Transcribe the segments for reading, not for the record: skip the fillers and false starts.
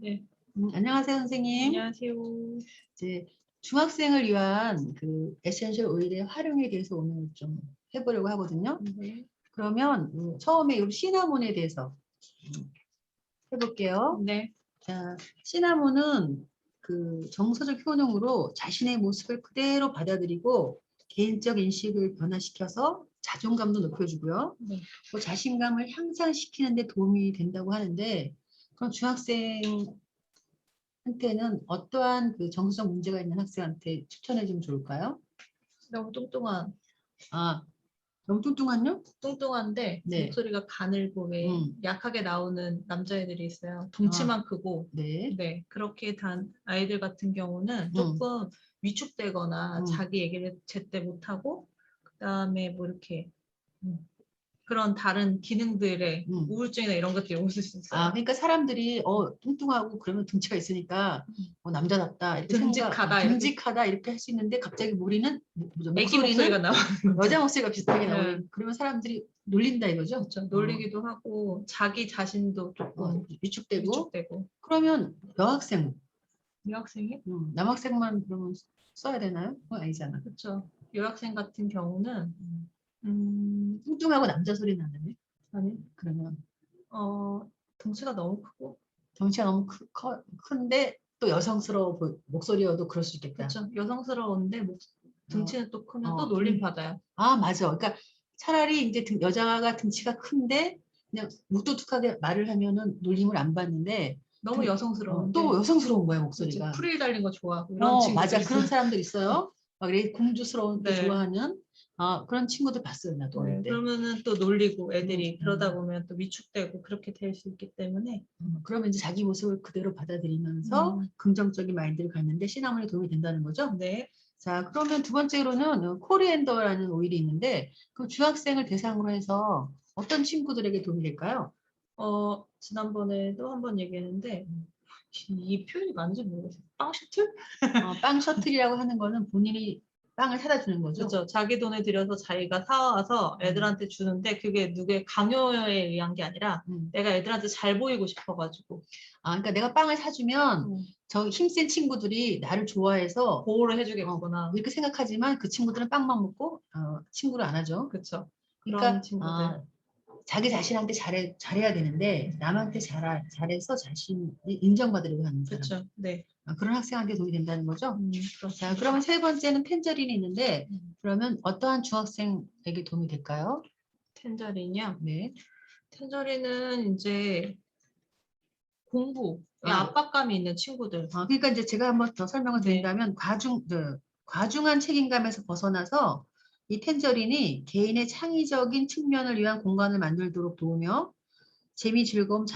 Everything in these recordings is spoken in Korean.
네. 안녕하세요, 선생님. 안녕하세요. 이제 중학생을 위한 그 에센셜 오일의 활용에 대해서 오늘 좀 해보려고 하거든요. 네. 그러면 처음에 이 시나몬에 대해서 해볼게요. 네. 자, 시나몬은 그 정서적 효능으로 자신의 모습을 그대로 받아들이고 개인적 인식을 변화시켜서 자존감도 높여주고요. 네. 또 자신감을 향상시키는 데 도움이 된다고 하는데, 그럼 중학생한테는 어떠한 그 정서적 문제가 있는 학생한테 추천해 주면 좋을까요? 너무 뚱뚱한, 아, 너무 뚱뚱한요? 뚱뚱한데 네. 목소리가 가늘고 왜 약하게 나오는 남자애들이 있어요. 덩치만 크고. 네. 네. 그렇게 단 아이들 같은 경우는 조금 위축되거나 자기 얘기를 제때 못하고 그다음에 뭐 이렇게 그런 다른 기능들의 우울증이나 이런 것들이 올 수 있어요. 아, 그러니까 사람들이 뚱뚱하고 그러면 등치가 있으니까 남자답다 이렇게 듬직하다, 듬직하다 이렇게 할 수 있는데 갑자기 우리는 애기 목소리가 나오는 여자 목소리가 비슷하게 네. 나오는 그러면 사람들이 놀린다 이거죠? 그렇죠. 놀리기도 하고 자기 자신도 조금 위축되고. 위축되고. 그러면 여학생, 유학생이? 남학생만 그러면 써야 되나요? 그건 아니잖아. 그렇죠. 유학생 같은 경우는 뚱뚱하고 남자 소리 나네. 아니 그러면 덩치가 너무 크고 덩치가 너무 큰데 또 여성스러워 목소리여도 그럴 수 있겠다. 그렇죠. 여성스러운데 등치는 또 크면 또 놀림 받아요. 아, 맞아. 그러니까 차라리 이제 여자가 등치가 큰데 그냥 무뚝뚝하게 말을 하면은 놀림을 안 받는데 너무 여성스러운데 또 여성스러운 거야 목소리가. 그렇죠. 프릴 달린 거 좋아하고 이런 친구들 맞아. 있어요. 그런 사람들 있어요. 막 이렇게 공주스러운 게 네. 좋아하는 그런 친구들 봤어요 나도. 네, 어릴 때. 그러면은 또 놀리고 애들이 그러다 보면 또 위축되고 그렇게 될 수 있기 때문에 그러면 이제 자기 모습을 그대로 받아들이면서 긍정적인 마인드를 갖는데 시나몬이 도움이 된다는 거죠? 네. 자, 그러면 두 번째로는 코리앤더라는 오일이 있는데 그 중학생을 대상으로 해서 어떤 친구들에게 도움이 될까요? 지난번에도 한번 얘기했는데 이 표현이 맞는지 모르겠어요. 빵 셔틀? 빵 셔틀이라고 하는 거는 본인이 빵을 사다 주는 거죠? 그렇죠. 자기 돈을 들여서 자기가 사와서 애들한테 주는데 그게 누구의 강요에 의한 게 아니라 내가 애들한테 잘 보이고 싶어가지고. 그러니까 내가 빵을 사주면 저 힘센 친구들이 나를 좋아해서 보호를 해주겠구나. 이렇게 생각하지만 그 친구들은 빵만 먹고 친구를 안 하죠. 그렇죠. 그러니까 친구들. 자기 자신한테 잘해야 되는데 남한테 잘해서 자신이 인정받으려고 하는 사람. 그렇죠. 네. 그런 학생한테 도움이 된다는 거죠. 자, 그러면 세 번째는 텐저린이 있는데 그러면 어떠한 중학생에게 도움이 될까요? 텐저린이요? 네. 텐저린은 이제 공부에 압박감이 있는 친구들. 그러니까 이제 제가 한번 더 설명을 드린다면 과중한 책임감에서 벗어나서 이 텐저린이 개인의 창의적인 측면을 위한 공간을 만들도록 도우며 재미, 즐거움,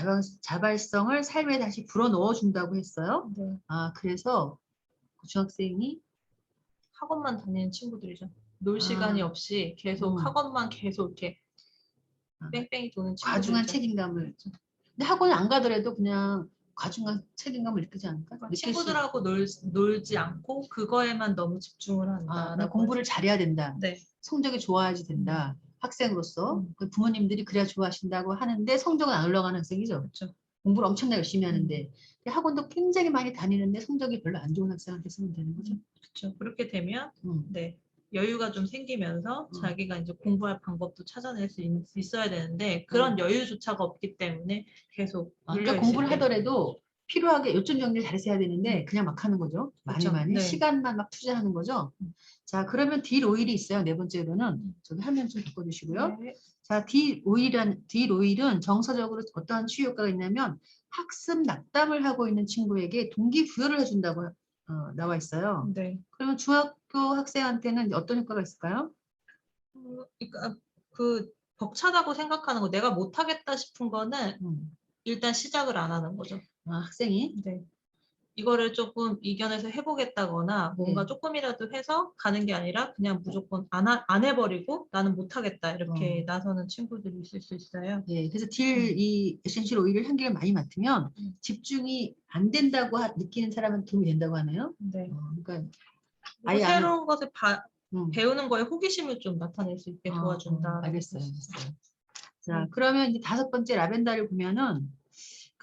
자발성을 삶에 다시 불어넣어 준다고 했어요. 네. 그래서 그 중학생이 학원만 다니는 친구들이죠. 놀 시간이 없이 계속 학원만 계속 이렇게 뺑뺑이 도는 친구들이죠. 과중한 책임감을. 근데 학원 안 가더라도 그냥 과중한 책임감을 느끼지 않을까? 친구들하고 놀지 않고 그거에만 너무 집중을 한다. 공부를 잘해야 된다. 네. 성적이 좋아야지 된다. 학생으로서 부모님들이 그래야 좋아하신다고 하는데 성적은 안 올라가는 학생이죠. 그렇죠. 공부를 엄청나게 열심히 하는데 학원도 굉장히 많이 다니는데 성적이 별로 안 좋은 학생한테 쓰면 되는 거죠. 그렇죠. 그렇게 되면 네. 여유가 좀 생기면서 자기가 이제 공부할 방법도 찾아낼 수 있어야 되는데 그런 여유조차가 없기 때문에 계속 그러니까 공부를 하더라도 필요하게 요점 정리를 잘해야 되는데 그냥 막 하는 거죠. 그렇죠. 많이 네. 시간만 막 투자하는 거죠. 자, 그러면 딜 오일이 있어요. 네 번째로는 저기 화면 좀 바꿔주시고요. 네. 자, 딜 오일은 정서적으로 어떠한 치유 효과가 있냐면 학습 낙담을 하고 있는 친구에게 동기부여를 해준다고 나와 있어요. 네. 그러면 중학교 학생한테는 어떤 효과가 있을까요? 그러니까 그 벅차다고 생각하는 거 내가 못하겠다 싶은 거는 일단 시작을 안 하는 거죠. 학생이? 네. 이거를 조금 이겨내서 해보겠다거나 뭔가 조금이라도 해서 가는 게 아니라 그냥 무조건 안 해버리고 나는 못하겠다 이렇게 나서는 친구들이 있을 수 있어요. 네, 그래서 이 에센셜 오일을 한 개를 많이 맡으면 집중이 안 된다고 느끼는 사람은 도움이 된다고 하네요. 네. 그러니까 새로운 것을 배우는 거에 호기심을 좀 나타낼 수 있게 도와준다. 알겠어요. 자, 그러면 이제 다섯 번째 라벤더를 보면은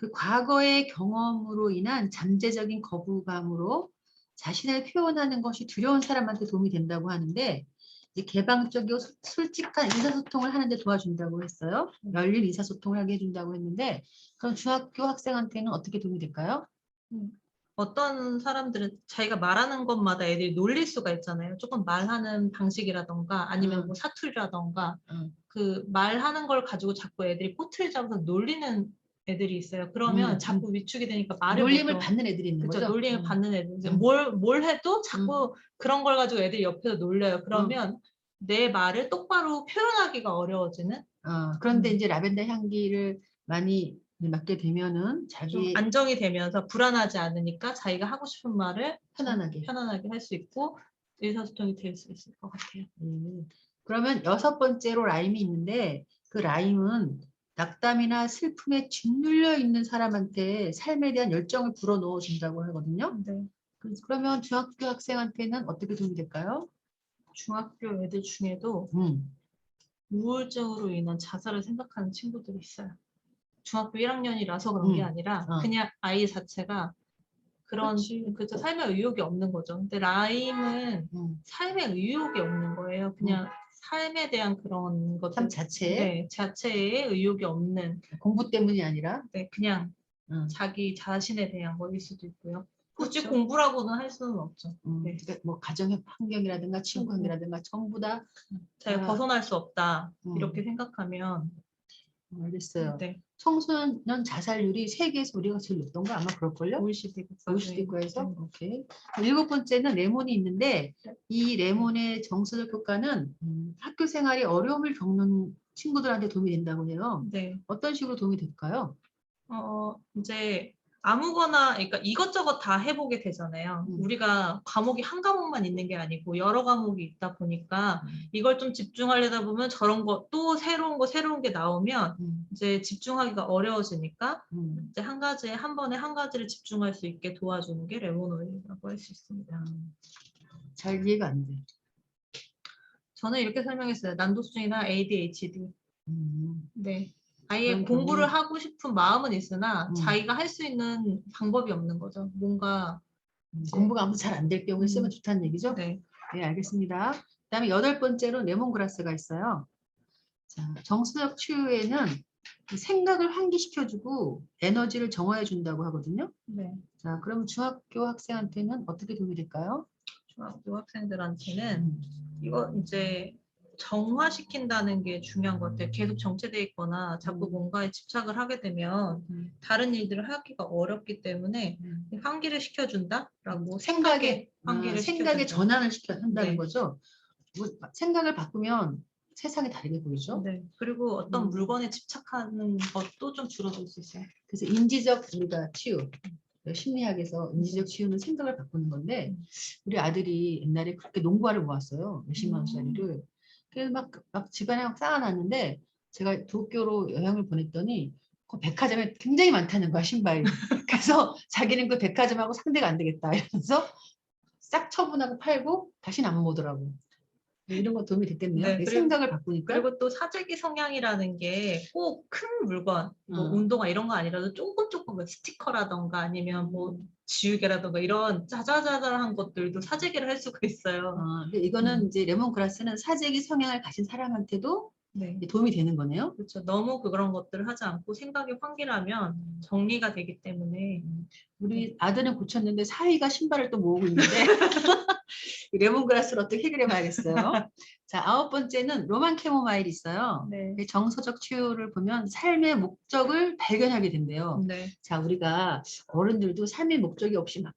그 과거의 경험으로 인한 잠재적인 거부감으로 자신을 표현하는 것이 두려운 사람한테 도움이 된다고 하는데 이제 개방적이고 솔직한 의사소통을 하는 데 도와준다고 했어요. 열린 의사소통을 하게 해준다고 했는데 그럼 중학교 학생한테는 어떻게 도움이 될까요? 어떤 사람들은 자기가 말하는 것마다 애들이 놀릴 수가 있잖아요. 조금 말하는 방식이라던가 아니면 뭐 사투리라던가 그 말하는 걸 가지고 자꾸 애들이 꼬투리 잡아서 놀리는 애들이 있어요. 그러면 자꾸 위축이 되니까 말을 놀림을 못 해. 받는 애들이 있는 그렇죠. 거죠? 놀림을 받는 애들. 이제 뭘 해도 자꾸 그런 걸 가지고 애들이 옆에서 놀려요. 그러면 내 말을 똑바로 표현하기가 어려워지는. 그런데 이제 라벤더 향기를 많이 맡게 되면은 좀 자기 안정이 되면서 불안하지 않으니까 자기가 하고 싶은 말을 편안하게 할 수 있고 의사소통이 될 수 있을 것 같아요. 그러면 6번째로 라임이 있는데 그 라임은 낙담이나 슬픔에 짓눌려 있는 사람한테 삶에 대한 열정을 불어넣어 준다고 하거든요. 네. 그러면 중학교 학생한테는 어떻게 도움이 될까요? 중학교 애들 중에도 우울증으로 인한 자살을 생각하는 친구들이 있어요. 중학교 1학년이라서 그런 게 아니라 그냥 아이 자체가 그런 그저 삶의 의욕이 없는 거죠. 근데 라임은 삶의 의욕이 없는 거예요. 그냥 삶에 대한 그런 것들 삶 자체에 네, 자체에 의욕이 없는 공부 때문이 아니라 네, 그냥 자기 자신에 대한 거일 수도 있고요. 굳이 그렇죠. 공부라고는 할 수는 없죠. 네. 그러니까 뭐 가정 환경이라든가 친구 환경이라든가 전부 다 자기가 벗어날 수 없다 이렇게 생각하면 알겠어요. 네. 청소년 자살률이 세계에서 우리가 제일 높던가 아마 그럴걸요? OECD 국가에서. 네. 오케이. 7번째는 레몬이 있는데 이 레몬의 정서적 효과는 학교 생활이 어려움을 겪는 친구들한테 도움이 된다고 해요. 네. 어떤 식으로 도움이 될까요? 이제 아무거나 그러니까 이것저것 다 해보게 되잖아요. 우리가 과목이 한 과목만 있는 게 아니고 여러 과목이 있다 보니까 이걸 좀 집중하려다 보면 저런 거 또 새로운 게 나오면 이제 집중하기가 어려워지니까 이제 한 번에 한 가지를 집중할 수 있게 도와주는 게 레몬 오일이라고 할 수 있습니다. 잘 이해가 안 돼. 저는 이렇게 설명했어요. 난도수증이나 ADHD. 네. 아예 그런 공부를 경우에 하고 싶은 마음은 있으나 자기가 할 수 있는 방법이 없는 거죠. 뭔가 공부가 아무도 잘 안 될 경우에 쓰면 좋다는 얘기죠? 네. 네, 알겠습니다. 그다음에 8번째로 레몬그라스가 있어요. 자, 정서적 치유에는 생각을 환기시켜주고 에너지를 정화해 준다고 하거든요. 네. 자, 그러면 중학교 학생한테는 어떻게 도움이 될까요? 중학교 학생들한테는 이거 이제 정화시킨다는 게 중요한 것 같아요. 계속 정체돼 있거나 자꾸 뭔가에 집착을 하게 되면 다른 일들을 하기가 어렵기 때문에 환기를 시켜준다라고 생각의 환기를 생각의 시켜준다. 전환을 한다는 네. 거죠. 뭐, 생각을 바꾸면 세상이 다르게 보이죠. 네. 그리고 어떤 물건에 집착하는 것도 좀 줄어들 수 있어요. 그래서 인지적 우리가 치유, 심리학에서 인지적 치유는 생각을 바꾸는 건데 우리 아들이 옛날에 그렇게 농구화를 모았어요. 몇십만 원짜리를. 그래서 막 집안에 막 쌓아놨는데 제가 도쿄로 여행을 보냈더니 그 백화점에 굉장히 많다는 거야, 신발이. 그래서 자기는 그 백화점하고 상대가 안 되겠다 이러면서 싹 처분하고 팔고 다시는 안 모으더라고. 이런 거 도움이 됐겠네요. 네, 생각을 바꾸니까. 그리고 또 사재기 성향이라는 게 꼭 큰 물건, 뭐 운동화 이런 거 아니라도 조금 뭐 스티커라던가 아니면 뭐 지우개라던가 이런 자잘자잘한 것들도 사재기를 할 수가 있어요. 근데 이거는 이제 레몬그라스는 사재기 성향을 가진 사람한테도 네. 도움이 되는 거네요. 그렇죠. 너무 그런 것들을 하지 않고 생각이 환기라면 정리가 되기 때문에 우리 아들은 고쳤는데 사위가 신발을 또 모으고 있는데 레몬그라스를 어떻게 해결해 봐야겠어요. 자, 9번째는 로만 캐모마일이 있어요. 네. 정서적 치유를 보면 삶의 목적을 발견하게 된대요. 네. 자, 우리가 어른들도 삶의 목적이 없이 막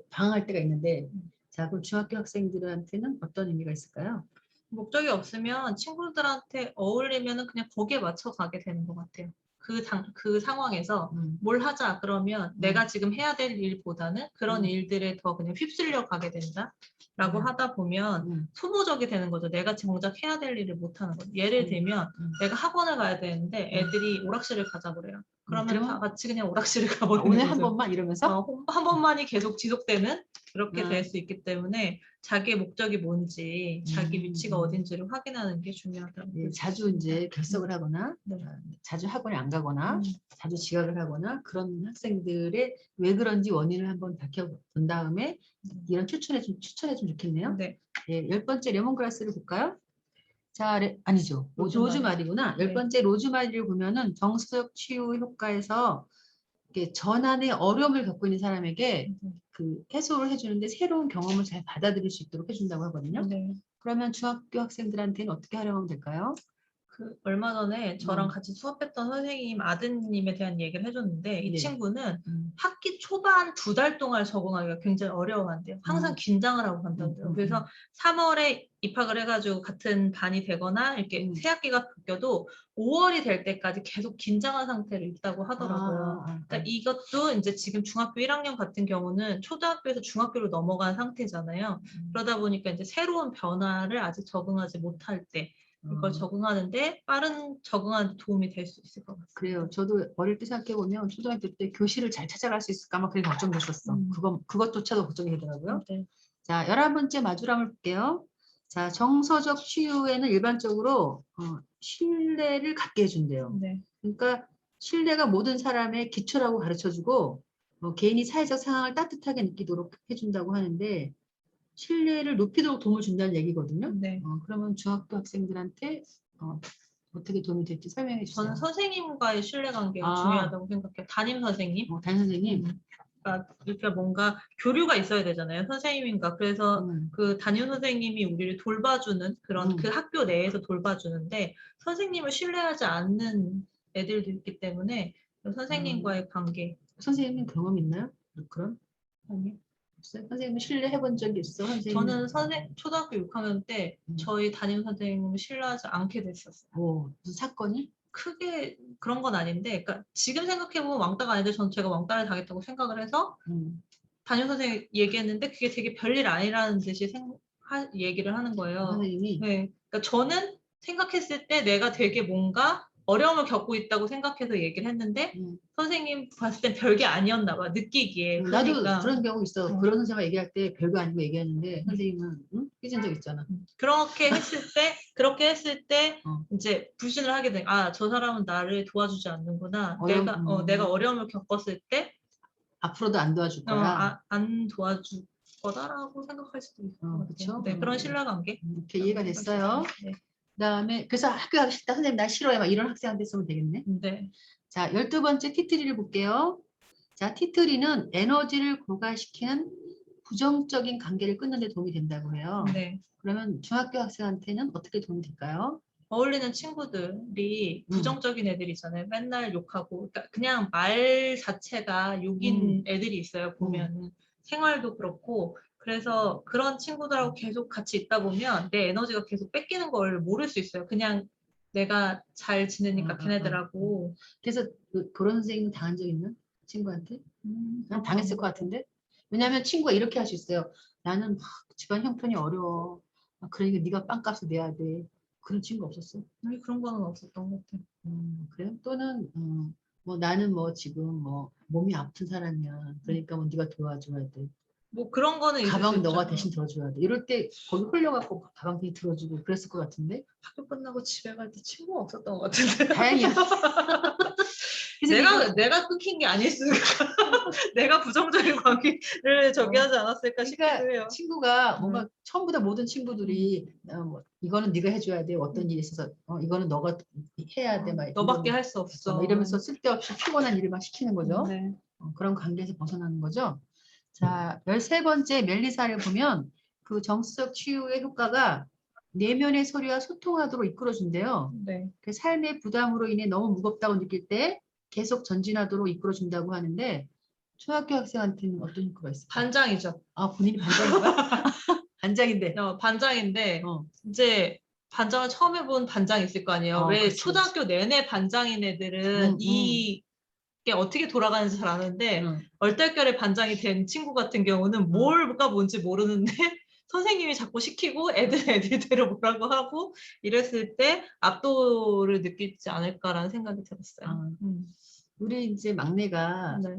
방황할 때가 있는데 자, 그럼 중학교 학생들한테는 어떤 의미가 있을까요? 목적이 없으면 친구들한테 어울리면 그냥 거기에 맞춰 가게 되는 것 같아요. 그 상황에서 뭘 하자 그러면 내가 지금 해야 될 일보다는 그런 일들에 더 그냥 휩쓸려 가게 된다라고 하다 보면 소모적이 되는 거죠. 내가 정작 해야 될 일을 못 하는 거죠. 예를 들면 내가 학원을 가야 되는데 애들이 오락실을 가자 그래요. 그러면 다 같이 그냥 오락실을 가버리는 오늘 거죠. 한 번만 이러면서 한 번만이 계속 지속되는 그렇게 될 수 있기 때문에 자기의 목적이 뭔지, 자기 위치가 어딘지를 확인하는 게 중요하다고. 예, 자주 이제 결석을 하거나 네. 자주 학원에 안 가거나 자주 지각을 하거나 그런 학생들의 왜 그런지 원인을 한번 밝혀본 다음에 이런 추천해 주면 좋겠네요. 네. 예, 10번째 레몬그라스를 볼까요? 자, 아니죠. 로즈마리구나. 네. 10번째 로즈마리를 보면은 정서적 치유 효과에서 이렇게 전환의 어려움을 겪고 있는 사람에게 그 해소를 해주는데 새로운 경험을 잘 받아들일 수 있도록 해준다고 하거든요. 네. 그러면 중학교 학생들한테는 어떻게 활용하면 될까요? 그 얼마 전에 저랑 같이 수업했던 선생님 아드님에 대한 얘기를 해줬는데 이 네. 친구는 학기 초반 2달 동안 적응하기가 굉장히 어려워한대요. 항상 긴장을 하고 간다고요. 그래서 3월에 입학을 해가지고 같은 반이 되거나 이렇게 새 학기가 바뀌어도 5월이 될 때까지 계속 긴장한 상태로 있다고 하더라고요. 그러니까 이것도 이제 지금 중학교 1학년 같은 경우는 초등학교에서 중학교로 넘어간 상태잖아요. 그러다 보니까 이제 새로운 변화를 아직 적응하지 못할 때 이걸 적응하는데 빠른 적응하는 데 도움이 될 수 있을 것 같아요. 그래요. 저도 어릴 때 생각해보면 초등학교 때 교실을 잘 찾아갈 수 있을까 막 그게 걱정됐었어. 그것조차도 걱정이 되더라고요. 네. 자, 11번째 마주람을 볼게요. 자, 정서적 치유에는 일반적으로 신뢰를 갖게 해준대요. 네. 그러니까 신뢰가 모든 사람의 기초라고 가르쳐주고 개인이 사회적 상황을 따뜻하게 느끼도록 해준다고 하는데 신뢰를 높이도록 도움을 준다는 얘기거든요. 네. 그러면 중학교 학생들한테 어떻게 도움이 될지 설명해 주세요. 저는 선생님과의 신뢰관계가 중요하다고 생각해요. 담임 선생님. 담임 선생님. 그러니까 이렇게 뭔가 교류가 있어야 되잖아요. 선생님인가. 그래서 그 담임 선생님이 우리를 돌봐주는 그런 그 학교 내에서 돌봐주는데 선생님을 신뢰하지 않는 애들도 있기 때문에 선생님과의 관계. 선생님은 경험 있나요? 그런? 아니요. 선생님은 신뢰해 본 적이 있어? 저는 초등학교 6학년 때 저희 담임 선생님을 신뢰하지 않게 됐었어요. 무슨 사건이? 크게 그런 건 아닌데, 그러니까 지금 생각해보면 왕따가 아닌데 전 제가 왕따를 당했다고 생각을 해서 담임 선생님 얘기했는데 그게 되게 별일 아니라는 듯이 얘기를 하는 거예요. 선생님이? 네. 그러니까 저는 생각했을 때 내가 되게 뭔가 어려움을 겪고 있다고 생각해서 얘기를 했는데 선생님 봤을 땐 별게 아니었나 봐, 느끼기에. 나도 그러니까. 그런 경우 있어. 그런 선생님과 얘기할 때 별거 아니고 얘기하는데 선생님은 삐진 적 있잖아. 그렇게 했을 때 이제 불신을 하게 돼. 저 사람은 나를 도와주지 않는구나. 내가 어려움을 겪었을 때 앞으로도 안 도와줄 거야. 안 도와줄 거다라고 생각할 수도 있을 것 같아요. 그렇죠? 네, 그런 신뢰관계. 이렇게 이해가 됐어요. 네. 그다음에 그래서 학교 가기 싫다. 선생님 나 싫어해. 막 이런 학생한테 쓰면 되겠네. 네. 자, 12번째 티트리를 볼게요. 자, 티트리는 에너지를 고갈시키는 부정적인 관계를 끊는 데 도움이 된다고 해요. 네. 그러면 중학교 학생한테는 어떻게 도움이 될까요? 어울리는 친구들이 부정적인 애들이잖아요. 맨날 욕하고. 그러니까 그냥 말 자체가 욕인 애들이 있어요. 보면은. 생활도 그렇고. 그래서 그런 친구들하고 계속 같이 있다 보면 내 에너지가 계속 뺏기는 걸 모를 수 있어요. 그냥 내가 잘 지내니까 걔네들하고. 그래서 그런 선생님은 당한 적 있나? 친구한테? 난 당했을 것 같은데? 왜냐하면 친구가 이렇게 할 수 있어요. 나는 막 집안 형편이 어려워. 그러니까 네가 빵값을 내야 돼. 그런 친구 없었어? 아니, 그런 거는 없었던 것 같아요. 그래요? 또는 뭐 나는 뭐 지금 뭐 몸이 아픈 사람이야. 그러니까 뭐 네가 도와줘야 돼. 뭐 그런 거는 있을 수 가방 있죠. 너가 대신 들어줘야 돼. 이럴 때 거기 홀려갖고 가방 대신 들어주고 그랬을 것 같은데? 학교 끝나고 집에 갈 때 친구가 없었던 것 같은데. 다행이야. 내가 끊긴 게 아닐까. 내가 부정적인 관계를 저기 하지 않았을까 싶기도 해요. 친구가 뭔가 처음보다 모든 친구들이 뭐, 이거는 네가 해줘야 돼. 어떤 일이 있어서 이거는 너가 해야 돼. 막 너밖에 할 수 없어. 이러면서 쓸데없이 피곤한 일을 막 시키는 거죠. 네. 그런 관계에서 벗어나는 거죠. 자, 13번째 멜리사를 보면 그 정서적 치유의 효과가 내면의 소리와 소통하도록 이끌어준대요. 네. 그 삶의 부담으로 인해 너무 무겁다고 느낄 때 계속 전진하도록 이끌어준다고 하는데 초등학교 학생한테는 어떤 효과가 있을까요? 반장이죠. 본인이 반장인가? 반장인데. 반장인데 이제 반장을 처음 해본 반장이 있을 거 아니에요. 왜 그치, 초등학교 내내 반장인 애들은 이게 어떻게 돌아가는지 잘 아는데 얼떨결에 반장이 된 친구 같은 경우는 뭘가 뭔지 모르는데 선생님이 자꾸 시키고 애들대로 뭐라고 하고 이랬을 때 압도를 느끼지 않을까라는 생각이 들었어요. 우리 이제 막내가 네.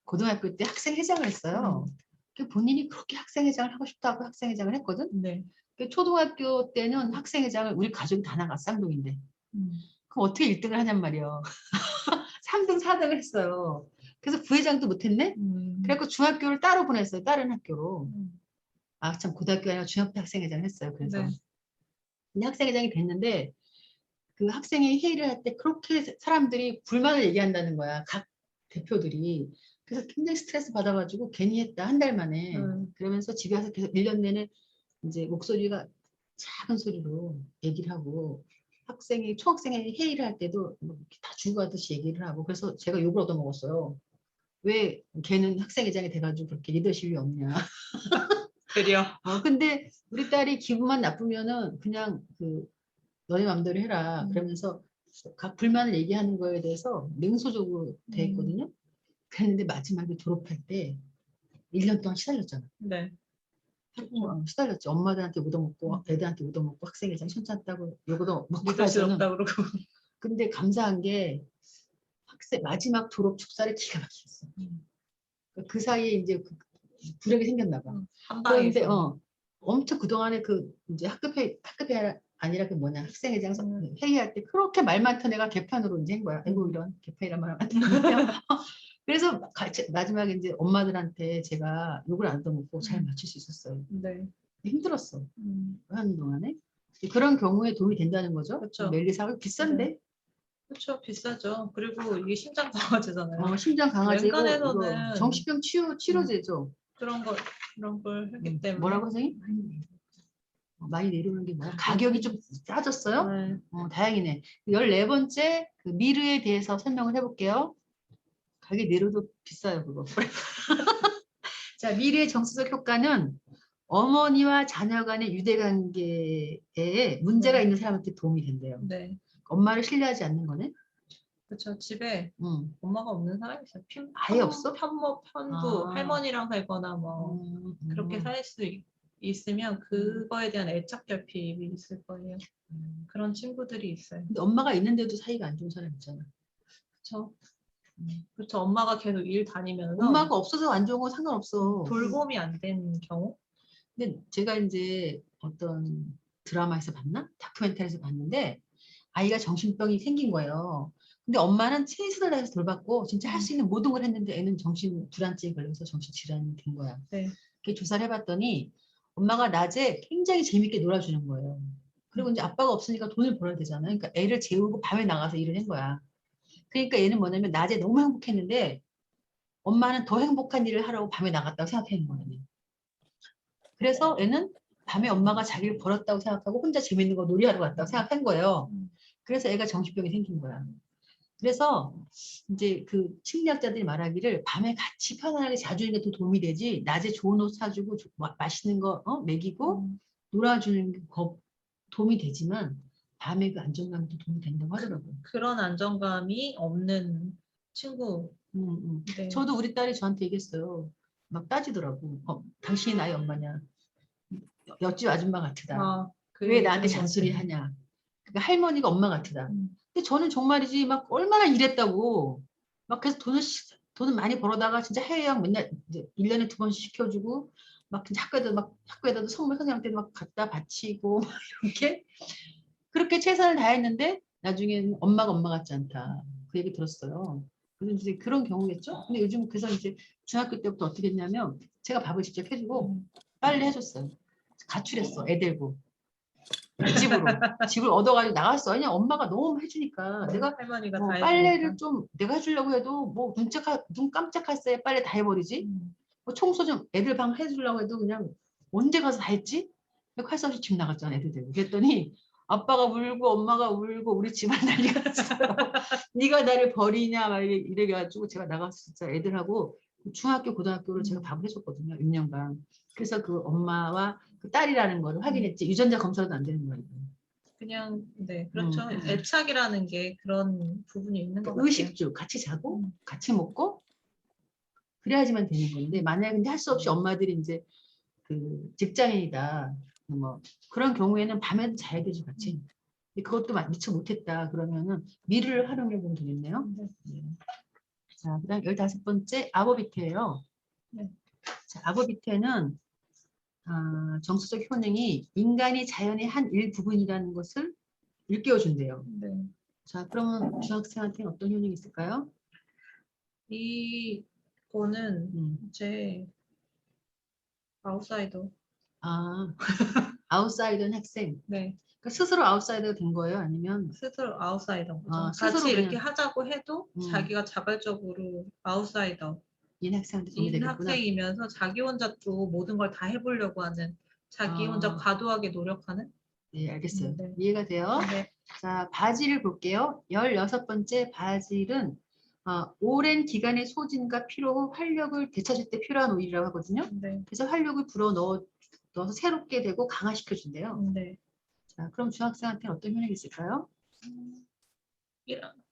고등학교 때 학생 회장을 했어요. 본인이 그렇게 학생회장을 하고 싶다고 학생회장을 했거든. 네. 초등학교 때는 학생회장을 우리 가족이 다 나갔어, 쌍둥이인데. 그럼 어떻게 1등을 하냔 말이야. 3등, 4등을 했어요. 그래서 부회장도 못했네. 그래갖고 중학교를 따로 보냈어요. 다른 학교로. 아, 참 고등학교 아니라 중학교 때 학생회장을 했어요. 그래서. 네. 근데 학생회장이 됐는데 그 학생회 회의를 할 때 그렇게 사람들이 불만을 얘기한다는 거야. 각 대표들이. 그래서 굉장히 스트레스 받아가지고 괜히 했다. 한 달 만에. 그러면서 집에 와서 계속 1년 내내 이제 목소리가 작은 소리로 얘기를 하고 학생이 총학생회 회의를 할 때도 뭐 이렇게 다 죽어가듯이 얘기를 하고 그래서 제가 욕을 얻어먹었어요. 왜 걔는 학생회장이 돼가지고 그렇게 리더십이 없냐. 그래요. 근데 우리 딸이 기분만 나쁘면은 그냥 너네 맘대로 해라. 그러면서 각 불만을 얘기하는 거에 대해서 냉소적으로 돼 있거든요. 그랬는데 마지막에 졸업할 때 1년 동안 시달렸잖아. 네. 시달렸지. 엄마들한테 묻어먹고 애들한테 묻어먹고 학생회장 손잡다고 욕도 먹고 리더십 없다 그러고. 근데 감사한 게 학생 마지막 졸업 축사를 기가 막히게 했어. 그 사이에 이제 불행이 생겼나 봐. 한 그런데 방에서. 엄청 그동안에 이제 학급회 아니라 학생회장 회의할 때 그렇게 말 많던 애가 개판으로 이제 한 거야. 아이고 이런 개판이란 말을 안 듣는데요. 그래서 마지막에 이제 엄마들한테 제가 욕을 안 얻어먹고 잘 맞출 수 있었어요. 네. 힘들었어. 하는 동안에. 그런 경우에 도움이 된다는 거죠. 그렇죠. 멜리사가 비싼데. 네. 그렇죠. 비싸죠. 그리고 이게 심장 강화제잖아요. 심장 강화제고 웬간에서는 정신병 치료제죠. 그런 걸 했기 때문에. 뭐라고 선생님? 많이 내려오는 게 뭐야? 가격이 좀 싸졌어요? 네. 다행이네. 14번째 미르에 대해서 설명을 해볼게요. 가격이 내려도 비싸요, 그거. 자, 미르의 정서적 효과는 어머니와 자녀 간의 유대관계에 문제가 있는 사람한테 도움이 된대요. 네. 엄마를 신뢰하지 않는 거네? 그렇죠. 집에 엄마가 없는 사람이 있어요. 아예 없어? 편부, 할머니랑 살거나 뭐 그렇게 살 수 있으면 그거에 대한 애착 결핍이 있을 거예요. 그런 친구들이 있어요. 근데 엄마가 있는데도 사이가 안 좋은 사람 있잖아. 그렇죠. 그렇죠. 엄마가 계속 일 다니면서 엄마가 없어서 안 좋은 건 상관없어. 돌봄이 안 된 경우? 근데 제가 이제 어떤 드라마에서 봤나? 다큐멘터리에서 봤는데 아이가 정신병이 생긴 거예요. 근데 엄마는 최선을 다해서 돌봤고 진짜 할 수 있는 모든 걸 했는데 애는 정신 불안증에 걸려서 정신 질환이 된 거야. 네. 그게 조사를 해봤더니 엄마가 낮에 굉장히 재밌게 놀아주는 거예요. 그리고 이제 아빠가 없으니까 돈을 벌어야 되잖아요. 그러니까 애를 재우고 밤에 나가서 일을 한 거야. 그러니까 얘는 뭐냐면 낮에 너무 행복했는데 엄마는 더 행복한 일을 하라고 밤에 나갔다고 생각하는 거예요. 그래서 애는 밤에 엄마가 자기를 벌었다고 생각하고 혼자 재밌는 거 놀이하러 갔다고 생각한 거예요. 그래서 애가 정신병이 생긴 거야. 그래서 이제 심리학자들이 말하기를 밤에 같이 편안하게 자주는 게 더 도움이 되지 낮에 좋은 옷 사주고 맛있는 거 먹이고 놀아주는 게 도움이 되지만 밤에 그 안정감도 도움이 된다고 하더라고요. 그런 안정감이 없는 친구. 네. 저도 우리 딸이 저한테 얘기했어요. 막 따지더라고. 당신이 나의 엄마냐. 옆집 아줌마 같으다. 왜 나한테 잔소리 하냐. 그러니까 할머니가 엄마 같으다. 근데 저는 정말이지 막 얼마나 일했다고. 막 그래서 돈을 많이 벌어다가 진짜 해외여행 맨날 이제 1년에 2번씩 시켜주고 막 학교에다도 선물 선생님한테 막 갖다 바치고 막 이렇게 그렇게 최선을 다했는데 나중에는 엄마 같지 않다. 그 얘기 들었어요. 그래서 이제 그런 경우겠죠. 근데 요즘 그래서 이제 중학교 때부터 어떻게 했냐면 제가 밥을 직접 해주고 빨래 해줬어요. 가출했어. 애 데리고. 집을 얻어가지고 나갔어. 그냥 엄마가 너무 해주니까 내가 할머니가 다 빨래를 좀 내가 해주려고 해도 뭐 눈 깜짝할 새에 빨래 다 해버리지. 뭐 청소 좀 애들 방 해주려고 해도 그냥 언제 가서 다 했지? 할 수 없이 집 나갔잖아 애들 데리고. 그랬더니 아빠가 울고 엄마가 울고 우리 집안 난리가 났어요. 네가 나를 버리냐 막 이래가지고 제가 나가서 진짜 애들하고 중학교 고등학교를 제가 밥을 해줬거든요. 6년간. 그래서 그 엄마와 그 딸이라는 거를 확인했지. 유전자 검사도 안 되는 거예요. 그냥 네 그렇죠. 애착이라는 게 그런 부분이 있는 것 같아요. 의식주 같이 자고 같이 먹고 그래야지만 되는 건데 만약에 근데 할 수 없이 엄마들이 이제 직장인이다 뭐 그런 경우에는 밤에도 자야 되죠 같이. 근데 그것도 미처 못했다 그러면은 미를 활용해 보면 되겠네요. 자, 그다음 15번째 아버비트예요. 네. 자, 악어 밑에는 정서적 효능이 인간이 자연의 한 일부분이라는 것을 일깨워준대요. 네. 자, 그러면 중학생한테는 어떤 효능이 있을까요? 이거는 이제 아웃사이더. 아웃사이더는 학생. 네. 그러니까 스스로 아웃사이더가 된 거예요? 아니면 스스로 아웃사이더인 거죠. 스스로 같이 이렇게 그냥 하자고 해도 자기가 자발적으로 아웃사이더. 인 학생한테 도움이 인 되겠구나. 학생이면서 자기 혼자 또 모든 걸 다 해보려고 하는, 자기 혼자 과도하게 노력하는. 네, 알겠어요. 네. 이해가 돼요? 네. 자, 바질을 볼게요. 16번째 바질은 오랜 기간의 소진과 피로 후 활력을 되찾을 때 필요한 오일이라고 하거든요. 네. 그래서 활력을 넣어서 새롭게 되고 강화시켜준대요. 네. 자, 그럼 중학생한테는 어떤 효능이 있을까요?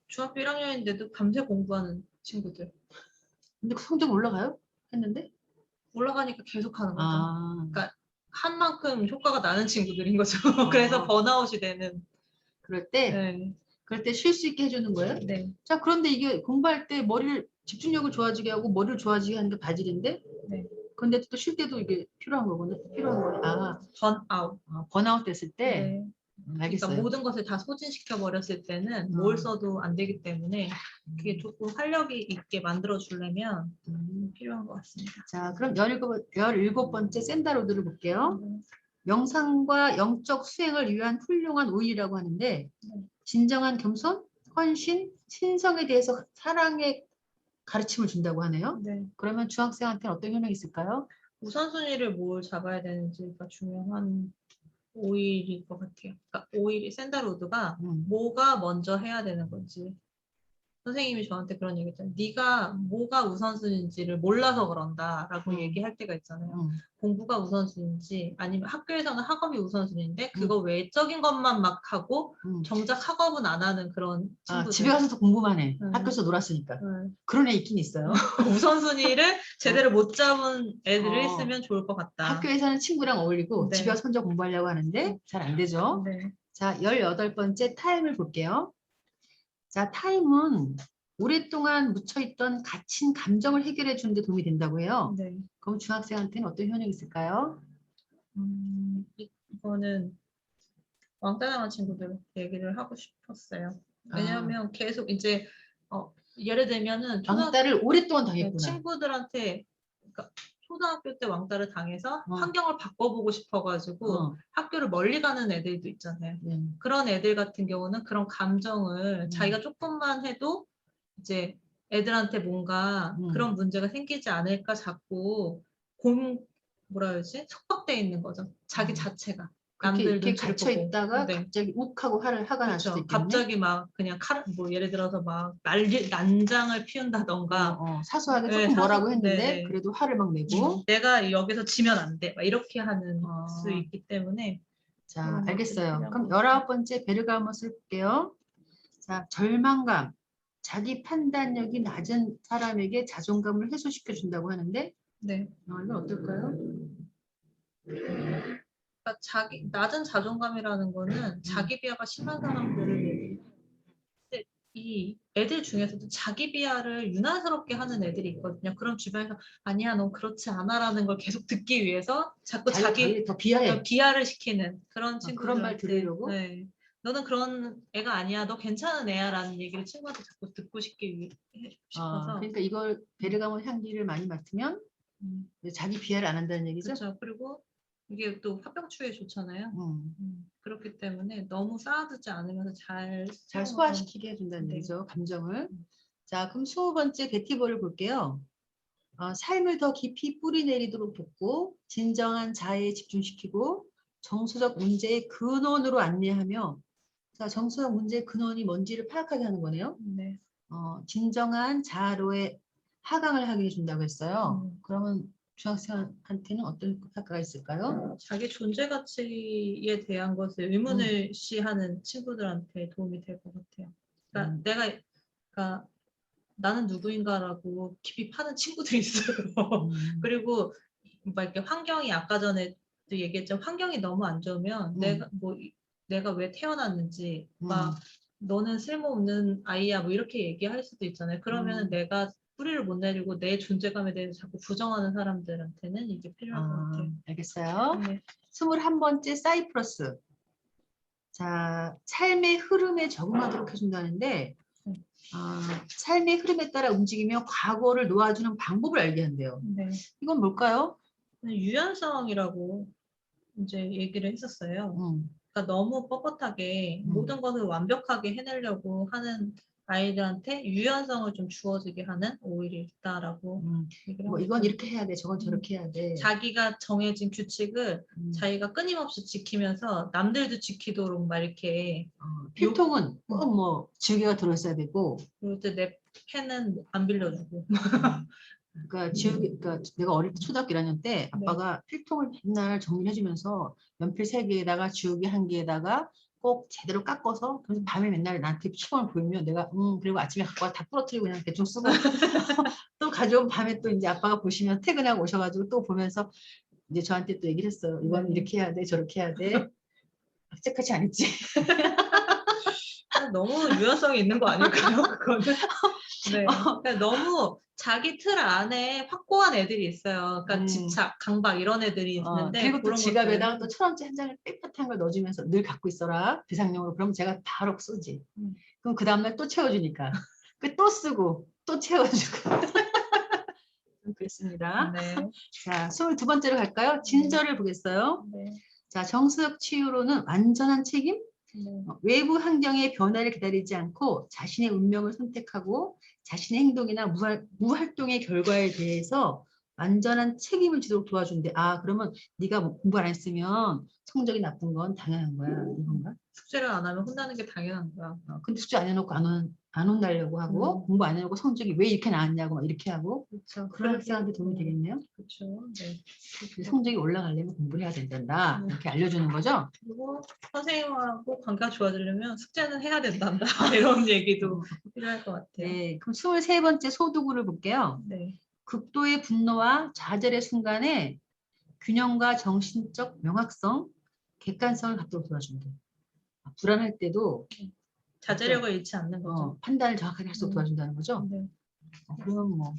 중학교 1학년인데도 밤새 공부하는 친구들. 근데 그 성적 올라가요? 했는데? 올라가니까 계속 하는 거죠. 아, 그러니까 한 만큼 효과가 나는 친구들인 거죠. 그래서 번아웃이 되는. 그럴 때 네. 그럴 때 쉴 수 있게 해주는 거예요? 네. 자, 그런데 이게 공부할 때 머리를 집중력을 좋아지게 하고 머리를 좋아지게 하는 게 바질인데, 네. 근데 또 쉴 때도 이게 필요한 거구나. 필요한 거네. 번아웃. 번아웃 됐을 때, 네. 그러니까 알겠어요. 모든 것을 다 소진시켜 버렸을 때는 뭘 써도 안 되기 때문에 그게 조금 활력이 있게 만들어 주려면 필요한 것 같습니다. 자, 그럼 17번째 샌다로드를 볼게요. 명상과 영적 수행을 위한 훌륭한 오일이라고 하는데, 진정한 겸손, 헌신, 신성에 대해서 사랑의 가르침을 준다고 하네요. 네. 그러면 중학생한테는 어떤 효능이 있을까요? 우선순위를 뭘 잡아야 되는지가 중요한 오일일 것 같아요. 그러니까 오일이 샌달우드가 뭐가 먼저 해야 되는 건지. 선생님이 저한테 그런 얘기 했잖아요. 네가 뭐가 우선순위인지를 몰라서 그런다라고 얘기할 때가 있잖아요. 공부가 우선순위인지 아니면 학교에서는 학업이 우선순위인데 그거 외적인 것만 막 하고 정작 학업은 안 하는 그런 친구들. 집에 가서도 공부만 해. 학교에서 놀았으니까. 그런 애 있긴 있어요. 우선순위를 제대로 못 잡은 애들을 있으면 좋을 것 같다. 학교에서는 친구랑 어울리고 집에 와서 혼자 공부하려고 하는데 잘 안 되죠. 네. 자, 18번째 타임을 볼게요. 자, 타임은 오랫동안 묻혀있던 갇힌 감정을 해결해 주는 데 도움이 된다고 해요. 네. 그럼 중학생한테는 어떤 효능이 있을까요? 이거는 왕따 당한 친구들 얘기를 하고 싶었어요. 왜냐하면 계속 이제 예를 들면은 왕따를 오랫동안 당했구나. 친구들한테 그러니까 초등학교 때 왕따를 당해서 환경을 바꿔보고 싶어가지고 학교를 멀리 가는 애들도 있잖아요. 그런 애들 같은 경우는 그런 감정을 자기가 조금만 해도 이제 애들한테 뭔가 그런 문제가 생기지 않을까 자꾸 뭐라 해야지? 속박돼 있는 거죠. 자기 자체가. 남들 이렇게 눈치를 갇혀 보고. 있다가 네. 갑자기 욱하고 화가 날 수도 있겠네. 갑자기 막 그냥 뭐 예를 들어서 막 난장을 피운다던가 사소하게 조금 뭐라고 했는데 네. 그래도 화를 막 내고 내가 여기서 지면 안 돼. 막 이렇게 하는 수 있기 때문에. 자, 알겠어요. 그럼 19번째 베르가못을 볼게요. 자, 절망감. 자기 판단력이 낮은 사람에게 자존감을 해소시켜 준다고 하는데 네. 이건 어떨까요? 그러니까 낮은 자존감이라는 거는 자기 비하가 심한 사람들을 이 애들 중에서도 자기 비하를 유난스럽게 하는 애들이 있거든요. 그럼 주변에서 아니야, 넌 그렇지 않아라는 걸 계속 듣기 위해서 자꾸 더 비하해. 비하를 시키는 그런 친구들한테 그런 말 들으려고? 네. 너는 그런 애가 아니야. 너 괜찮은 애야라는 얘기를 친구한테 자꾸 듣고 싶어서. 그러니까 이걸 베르가못 향기를 많이 맡으면 자기 비하를 안 한다는 얘기죠? 그렇죠. 그리고 이게 또 화병추에 좋잖아요. 그렇기 때문에 너무 쌓아두지 않으면서 잘 소화시키게 해준다는 얘기죠. 감정을. 자, 그럼 20번째 베티버를 볼게요. 삶을 더 깊이 뿌리내리도록 돕고 진정한 자아에 집중시키고 정서적 문제의 근원으로 안내하며 자, 정서적 문제의 근원이 뭔지를 파악하게 하는 거네요. 네. 진정한 자아로의 하강을 하게 해준다고 했어요. 그러면 중학생한테는 어떤 효과가 있을까요? 자기 존재 가치에 대한 것을 의문을 시하는 친구들한테 도움이 될 것 같아요. 그러니까 그러니까 나는 누구인가라고 깊이 파는 친구들이 있어요. 그리고 막 이렇게 환경이 아까 전에도 얘기했지만 환경이 너무 안 좋으면 내가 왜 태어났는지 막 너는 쓸모없는 아이야 뭐 이렇게 얘기할 수도 있잖아요. 그러면은 내가 소리를 못 내리고 내 존재감에 대해서 자꾸 부정하는 사람들한테는 이게 필요할 것 같아요. 알겠어요. 네. 21번째 사이프러스. 자, 삶의 흐름에 적응하도록 해준다는데 삶의 흐름에 따라 움직이며 과거를 놓아주는 방법을 알게 한대요. 네. 이건 뭘까요? 유연성이라고 이제 얘기를 했었어요. 그러니까 너무 뻣뻣하게 모든 것을 완벽하게 해내려고 하는 아이들한테 유연성을 좀 주어지게 하는 오일이 있다라고 얘기를 뭐 하고 이건 있어요. 이렇게 해야 돼, 저건 저렇게 해야 돼. 자기가 정해진 규칙을 자기가 끊임없이 지키면서 남들도 지키도록 막 이렇게 필통은 꼭 뭐 지우개가 들어있어야 되고 그리고 또 내 펜은 안 빌려주고 그러니까 그러니까 내가 어릴 때 초등학교 1학년 때 아빠가 필통을 맨날 정리해주면서 연필 3개에다가 지우개 1개에다가 꼭 제대로 깎아서 그래서 밤에 맨날 나한테 시험을 보이면 내가 그리고 아침에 갖고 와 다 부러뜨리고 그냥 대충 쓰고 또 가져온 밤에 또 이제 아빠가 보시면 퇴근하고 오셔가지고 또 보면서 이제 저한테 또 얘기를 했어요. 이건 이렇게 해야 돼, 저렇게 해야 돼. 악착같이 안 했지. 너무 유연성이 있는 거 아닐까요? 그거는. 네. 그러니까 너무 자기 틀 안에 확고한 애들이 있어요. 그러니까 집착, 강박 이런 애들이 있는데 그리고 또 그런 지갑에다가 또 1,000원짜리 한 장을 빽빽한 걸 넣어주면서 늘 갖고 있어라 비상용으로. 그러면 제가 바로 쓰지. 그럼 그 다음날 또 채워주니까 또 쓰고 또 채워주고 그랬습니다. 네. 자, 22번째로 갈까요? 진저를 보겠어요. 네. 자, 정서적 치유로는 완전한 책임, 외부 환경의 변화를 기다리지 않고 자신의 운명을 선택하고 자신의 행동이나 무활동의 결과에 대해서 완전한 책임을 지도록 도와준대. 그러면 네가 뭐 공부 안 했으면 성적이 나쁜 건 당연한 거야. 이건가? 숙제를 안 하면 혼나는 게 당연한 거야. 근데 숙제 안 해놓고 안 혼나려고 하고 공부 안 해놓고 성적이 왜 이렇게 나왔냐고 막 이렇게 하고 그렇죠. 그런 학생한테 도움이 되겠네요. 그렇죠. 네. 성적이 올라가려면 공부를 해야 된다. 이렇게 알려주는 거죠. 그리고 선생님하고 관계가 좋아지려면 숙제는 해야 된단다. 이런 얘기도 필요할 것 같아요. 네, 그럼 23번째 소두구를 볼게요. 네. 극도의 분노와 좌절의 순간에 균형과 정신적 명확성, 객관성을 갖도록 도와준대. 불안할 때도 자제력을 잃지 않는 거죠. 판단을 정확하게 할 수 있도록 도와준다는 거죠. 네. 그럼 뭐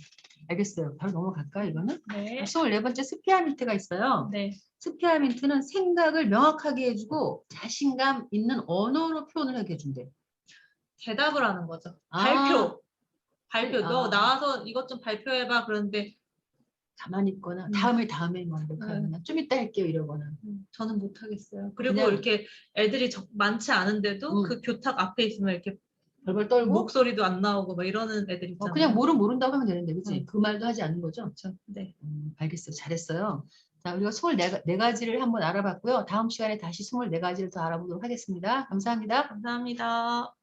알겠어요. 바로 넘어갈까요, 이거는? 네. 24번째 스피아민트가 있어요. 네. 스피아민트는 생각을 명확하게 해주고 자신감 있는 언어로 표현을 하게 해준대. 대답을 하는 거죠. 발표. 너 나와서 이것 좀 발표해봐. 그런데 가만히 있거나 다음에 뭐 이렇게 하거나 좀 이따 할게요 이러거나. 저는 못하겠어요. 그리고 그냥, 이렇게 애들이 많지 않은데도 그 교탁 앞에 있으면 이렇게 벌벌 떨고 목소리도 안 나오고 막 이러는 애들 있잖아요. 그냥 모른다고 하면 되는데 그치? 그 말도 하지 않는 거죠? 그렇죠. 네. 알겠어요. 잘했어요. 자, 우리가 24가지를 한번 알아봤고요. 다음 시간에 다시 24가지를 더 알아보도록 하겠습니다. 감사합니다. 감사합니다.